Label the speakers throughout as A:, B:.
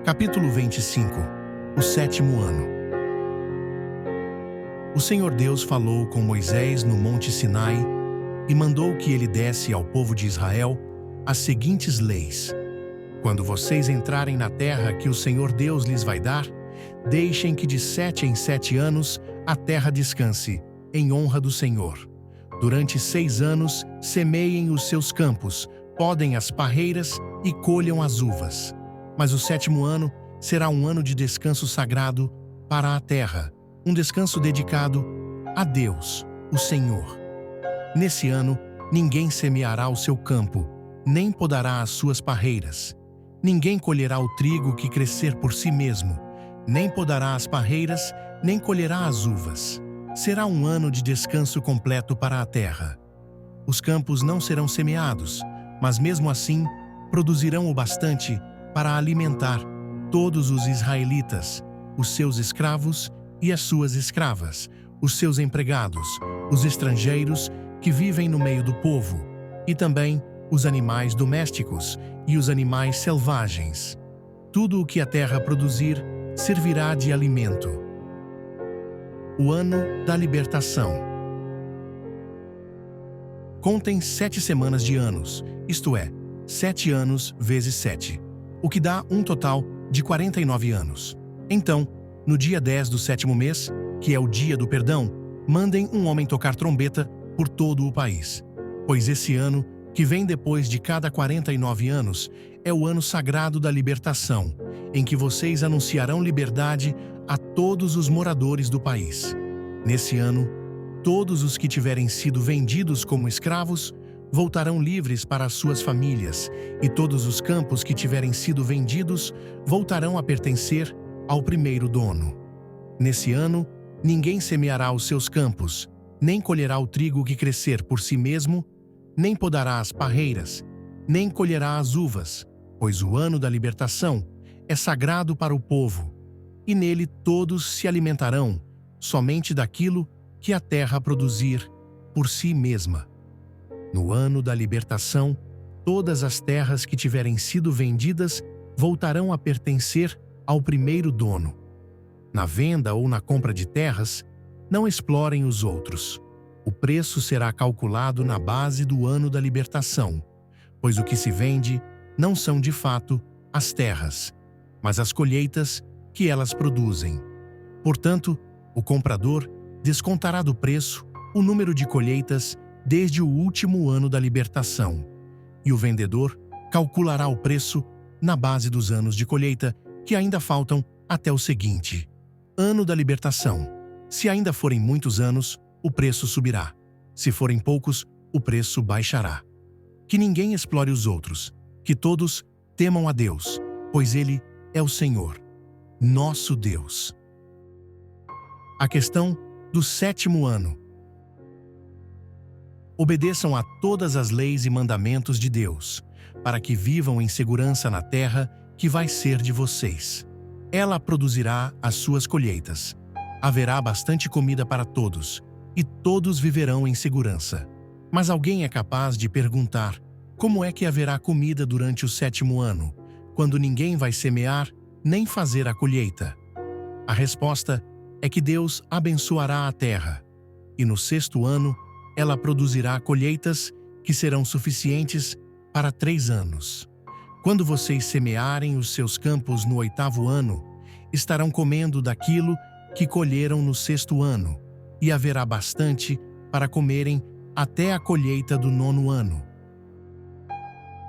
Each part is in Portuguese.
A: Capítulo 25. O sétimo ano. O Senhor Deus falou com Moisés no monte Sinai e mandou que ele desse ao povo de Israel as seguintes leis. Quando vocês entrarem na terra que o Senhor Deus lhes vai dar, deixem que de 7 em 7 anos a terra descanse, em honra do Senhor. Durante 6 anos, semeiem os seus campos, podem as parreiras e colham as uvas. Mas o sétimo ano será um ano de descanso sagrado para a terra, um descanso dedicado a Deus, o Senhor. Nesse ano, ninguém semeará o seu campo, nem podará as suas parreiras. Ninguém colherá o trigo que crescer por si mesmo, nem podará as parreiras, nem colherá as uvas. Será um ano de descanso completo para a terra. Os campos não serão semeados, mas mesmo assim produzirão o bastante para alimentar todos os israelitas, os seus escravos e as suas escravas, os seus empregados, os estrangeiros que vivem no meio do povo, e também os animais domésticos e os animais selvagens. Tudo o que a terra produzir servirá de alimento. O ano da libertação. Contem 7 semanas de anos, isto é, 7 anos vezes 7, o que dá um total de 49 anos. Então, no dia 10 do sétimo mês, que é o dia do perdão, mandem um homem tocar trombeta por todo o país. Pois esse ano, que vem depois de cada 49 anos, é o ano sagrado da libertação, em que vocês anunciarão liberdade a todos os moradores do país. Nesse ano, todos os que tiverem sido vendidos como escravos voltarão livres para as suas famílias, e todos os campos que tiverem sido vendidos voltarão a pertencer ao primeiro dono. Nesse ano, ninguém semeará os seus campos, nem colherá o trigo que crescer por si mesmo, nem podará as parreiras, nem colherá as uvas, pois o ano da libertação é sagrado para o povo, e nele todos se alimentarão somente daquilo que a terra produzir por si mesma. No ano da libertação, todas as terras que tiverem sido vendidas voltarão a pertencer ao primeiro dono. Na venda ou na compra de terras, não explorem os outros. O preço será calculado na base do ano da libertação, pois o que se vende não são de fato as terras, mas as colheitas que elas produzem. Portanto, o comprador descontará do preço o número de colheitas desde o último ano da libertação, e o vendedor calculará o preço na base dos anos de colheita que ainda faltam até o seguinte ano da libertação. Se ainda forem muitos anos, o preço subirá. Se forem poucos, o preço baixará. Que ninguém explore os outros, que todos temam a Deus, pois Ele é o Senhor, nosso Deus. A questão do sétimo ano. Obedeçam a todas as leis e mandamentos de Deus, para que vivam em segurança na terra que vai ser de vocês. Ela produzirá as suas colheitas. Haverá bastante comida para todos, e todos viverão em segurança. Mas alguém é capaz de perguntar: como é que haverá comida durante o sétimo ano, quando ninguém vai semear nem fazer a colheita? A resposta é que Deus abençoará a terra, e no sexto ano ela produzirá colheitas que serão suficientes para 3 anos. Quando vocês semearem os seus campos no 8º ano, estarão comendo daquilo que colheram no 6º ano, e haverá bastante para comerem até a colheita do 9º ano.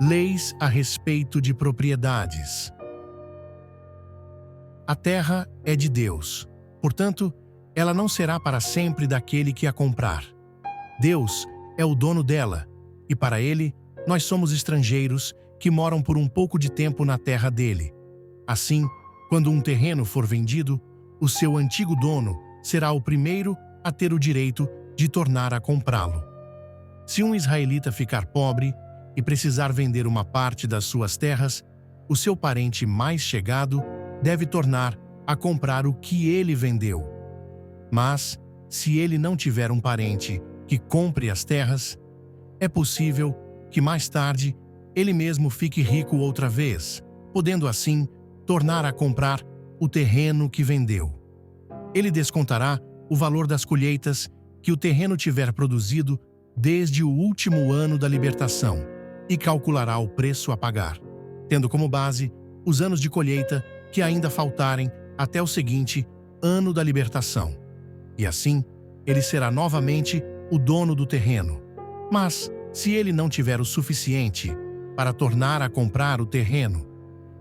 A: Leis a respeito de propriedades. A terra é de Deus, portanto, ela não será para sempre daquele que a comprar. Deus é o dono dela, e para Ele, nós somos estrangeiros que moram por um pouco de tempo na terra dele. Assim, quando um terreno for vendido, o seu antigo dono será o primeiro a ter o direito de tornar a comprá-lo. Se um israelita ficar pobre e precisar vender uma parte das suas terras, o seu parente mais chegado deve tornar a comprar o que ele vendeu. Mas, se ele não tiver um parente que compre as terras, é possível que mais tarde ele mesmo fique rico outra vez, podendo assim tornar a comprar o terreno que vendeu. Ele descontará o valor das colheitas que o terreno tiver produzido desde o último ano da libertação e calculará o preço a pagar, tendo como base os anos de colheita que ainda faltarem até o seguinte ano da libertação. E assim, ele será novamente o dono do terreno. Mas, se ele não tiver o suficiente para tornar a comprar o terreno,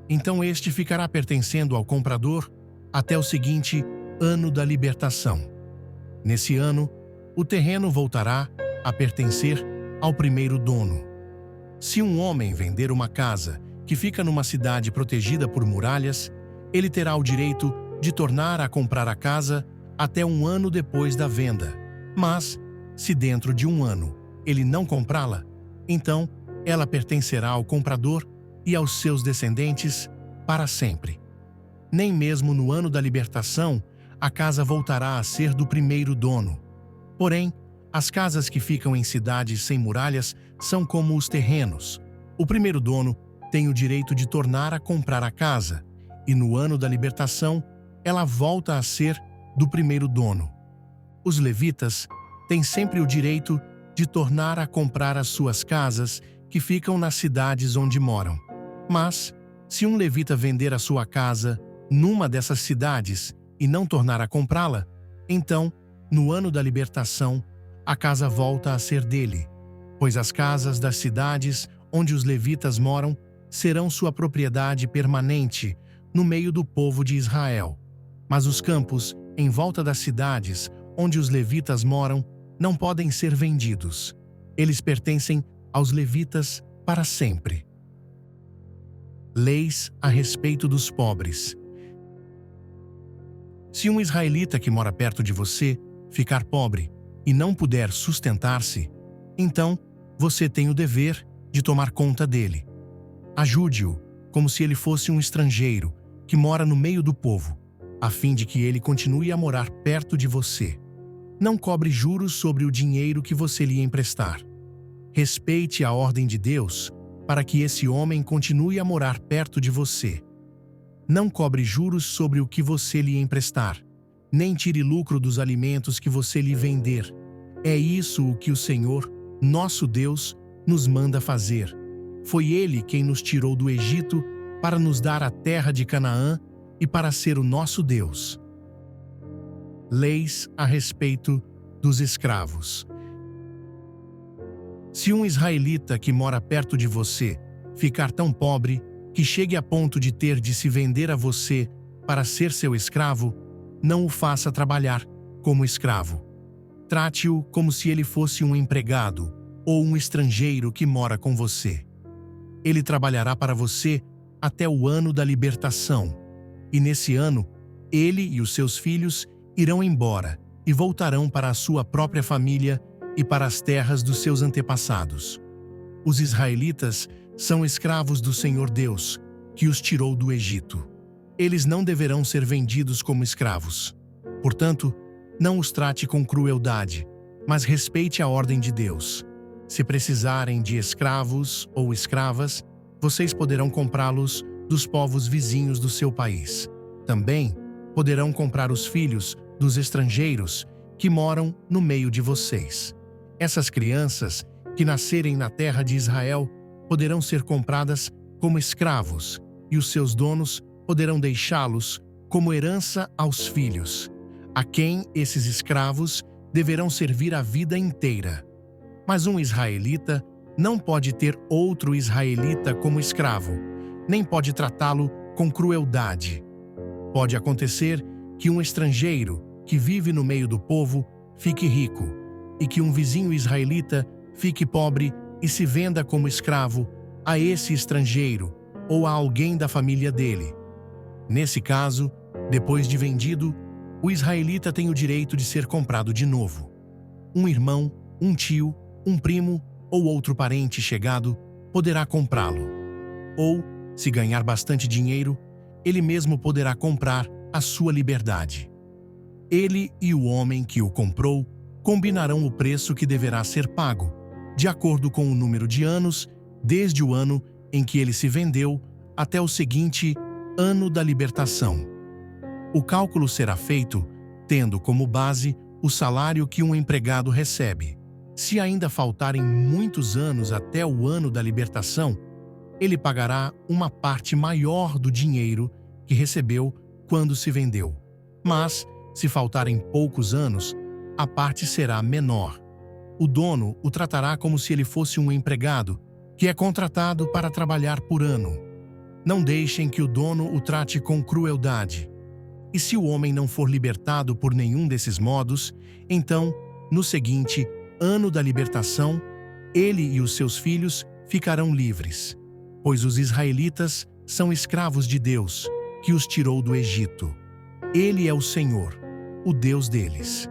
A: então este ficará pertencendo ao comprador até o seguinte ano da libertação. Nesse ano, o terreno voltará a pertencer ao primeiro dono. Se um homem vender uma casa que fica numa cidade protegida por muralhas, ele terá o direito de tornar a comprar a casa até um ano depois da venda. Mas, se dentro de um ano ele não comprá-la, então ela pertencerá ao comprador e aos seus descendentes para sempre. Nem mesmo no ano da libertação a casa voltará a ser do primeiro dono. Porém, as casas que ficam em cidades sem muralhas são como os terrenos. O primeiro dono tem o direito de tornar a comprar a casa, e no ano da libertação ela volta a ser do primeiro dono. Os levitas têm sempre o direito de tornar a comprar as suas casas que ficam nas cidades onde moram. Mas, se um levita vender a sua casa numa dessas cidades e não tornar a comprá-la, então, no ano da libertação, a casa volta a ser dele, pois as casas das cidades onde os levitas moram serão sua propriedade permanente no meio do povo de Israel. Mas os campos em volta das cidades onde os levitas moram não podem ser vendidos. Eles pertencem aos levitas para sempre. Leis a respeito dos pobres. Se um israelita que mora perto de você ficar pobre e não puder sustentar-se, então você tem o dever de tomar conta dele. Ajude-o como se ele fosse um estrangeiro que mora no meio do povo, a fim de que ele continue a morar perto de você. Não cobre juros sobre o dinheiro que você lhe emprestar. Respeite a ordem de Deus para que esse homem continue a morar perto de você. Não cobre juros sobre o que você lhe emprestar, nem tire lucro dos alimentos que você lhe vender. É isso o que o Senhor, nosso Deus, nos manda fazer. Foi Ele quem nos tirou do Egito para nos dar a terra de Canaã e para ser o nosso Deus. Leis a respeito dos escravos. Se um israelita que mora perto de você ficar tão pobre que chegue a ponto de ter de se vender a você para ser seu escravo, não o faça trabalhar como escravo. Trate-o como se ele fosse um empregado ou um estrangeiro que mora com você. Ele trabalhará para você até o ano da libertação, e nesse ano, ele e os seus filhos irão embora e voltarão para a sua própria família e para as terras dos seus antepassados. Os israelitas são escravos do Senhor Deus, que os tirou do Egito. Eles não deverão ser vendidos como escravos. Portanto, não os trate com crueldade, mas respeite a ordem de Deus. Se precisarem de escravos ou escravas, vocês poderão comprá-los dos povos vizinhos do seu país. Também poderão comprar os filhos dos estrangeiros que moram no meio de vocês. Essas crianças que nascerem na terra de Israel poderão ser compradas como escravos, e os seus donos poderão deixá-los como herança aos filhos, a quem esses escravos deverão servir a vida inteira. Mas um israelita não pode ter outro israelita como escravo, nem pode tratá-lo com crueldade. Pode acontecer que um estrangeiro que vive no meio do povo fique rico, e que um vizinho israelita fique pobre e se venda como escravo a esse estrangeiro ou a alguém da família dele. Nesse caso, depois de vendido, o israelita tem o direito de ser comprado de novo. Um irmão, um tio, um primo ou outro parente chegado poderá comprá-lo. Ou, se ganhar bastante dinheiro, ele mesmo poderá comprar a sua liberdade. Ele e o homem que o comprou combinarão o preço que deverá ser pago, de acordo com o número de anos, desde o ano em que ele se vendeu até o seguinte ano da libertação. O cálculo será feito tendo como base o salário que um empregado recebe. Se ainda faltarem muitos anos até o ano da libertação, ele pagará uma parte maior do dinheiro que recebeu quando se vendeu. Mas, se faltarem poucos anos, a parte será menor. O dono o tratará como se ele fosse um empregado, que é contratado para trabalhar por ano. Não deixem que o dono o trate com crueldade. E se o homem não for libertado por nenhum desses modos, então, no seguinte ano da libertação, ele e os seus filhos ficarão livres, pois os israelitas são escravos de Deus, que os tirou do Egito. Ele é o Senhor, o Deus deles.